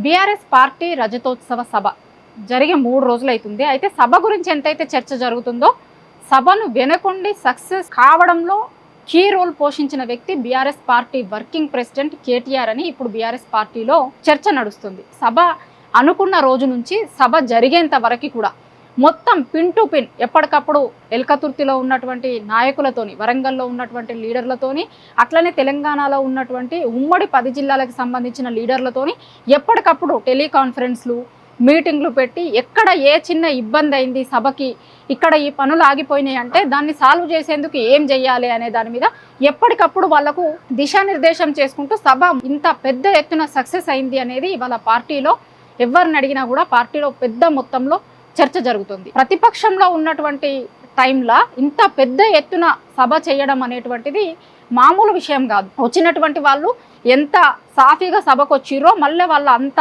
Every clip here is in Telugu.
బీఆర్ఎస్ పార్టీ రజతోత్సవ సభ జరిగే 3 రోజులైతుంది. అయితే సభ గురించి ఎంతైతే చర్చ జరుగుతుందో సభను వెనకుండి సక్సెస్ కావడంలో కీ రోల్ పోషించిన వ్యక్తి BRS party working president KTR అని ఇప్పుడు బీఆర్ఎస్ పార్టీలో చర్చ నడుస్తుంది. సభ అనుకున్న రోజు నుంచి సభ జరిగేంత వరకు కూడా మొత్తం పిన్ టు పిన్ ఎప్పటికప్పుడు ఎల్కతుర్తిలో ఉన్నటువంటి నాయకులతోని, వరంగల్లో ఉన్నటువంటి లీడర్లతోని, అట్లనే తెలంగాణలో ఉన్నటువంటి ఉమ్మడి 10 జిల్లాలకు సంబంధించిన లీడర్లతోని ఎప్పటికప్పుడు టెలికాన్ఫరెన్స్లు, మీటింగ్లు పెట్టి ఎక్కడ ఏ చిన్న ఇబ్బంది అయింది సభకి, ఇక్కడ ఈ పనులు ఆగిపోయినాయి అంటే దాన్ని సాల్వ్ చేసేందుకు ఏం చేయాలి అనే దాని మీద ఎప్పటికప్పుడు వాళ్లకు దిశానిర్దేశం చేసుకుంటూ సభ ఇంత పెద్ద ఎత్తున సక్సెస్ అయింది అనేది ఇవాళ పార్టీలో ఎవరిని అడిగినా కూడా పార్టీలో పెద్ద మొత్తంలో చర్చ జరుగుతుంది. ప్రతిపక్షంలో ఉన్నటువంటి టైంలో ఇంత పెద్ద ఎత్తున సభ చేయడం అనేటువంటిది మామూలు విషయం కాదు. వచ్చినటువంటి వాళ్ళు ఎంత సాఫీగా సభకు వచ్చిర్రో మళ్ళీ వాళ్ళు అంత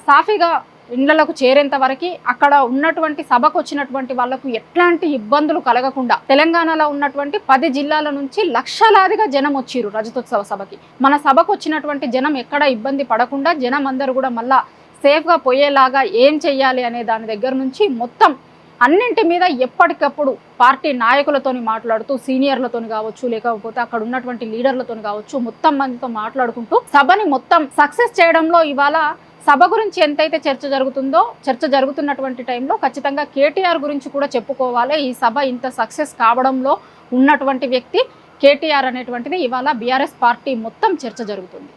సాఫీగా ఇండ్లకు చేరేంత వరకు అక్కడ ఉన్నటువంటి సభకు వచ్చినటువంటి వాళ్లకు ఎట్లాంటి ఇబ్బందులు కలగకుండా తెలంగాణలో ఉన్నటువంటి 10 జిల్లాల నుంచి లక్షలాదిగా జనం వచ్చిర్రు రజతోత్సవ సభకి. మన సభకు వచ్చినటువంటి జనం ఎక్కడ ఇబ్బంది పడకుండా జనం అందరూ కూడా మళ్ళా సేఫ్గా పోయేలాగా ఏం చెయ్యాలి అనే దాని దగ్గర నుంచి మొత్తం అన్నింటి మీద ఎప్పటికప్పుడు పార్టీ నాయకులతోని మాట్లాడుతూ, సీనియర్లతోని కావచ్చు, లేకపోతే అక్కడ ఉన్నటువంటి లీడర్లతోని కావచ్చు, మొత్తం మందితో మాట్లాడుకుంటూ సభని మొత్తం సక్సెస్ చేయడంలో ఇవాళ సభ గురించి ఎంతైతే చర్చ జరుగుతుందో చర్చ జరుగుతున్నటువంటి టైంలో ఖచ్చితంగా కేటీఆర్ గురించి కూడా చెప్పుకోవాలి. ఈ సభ ఇంత సక్సెస్ కావడంలో ఉన్నటువంటి వ్యక్తి కేటీఆర్ అనేటువంటిది ఇవాళ బీఆర్ఎస్ పార్టీ మొత్తం చర్చ జరుగుతుంది.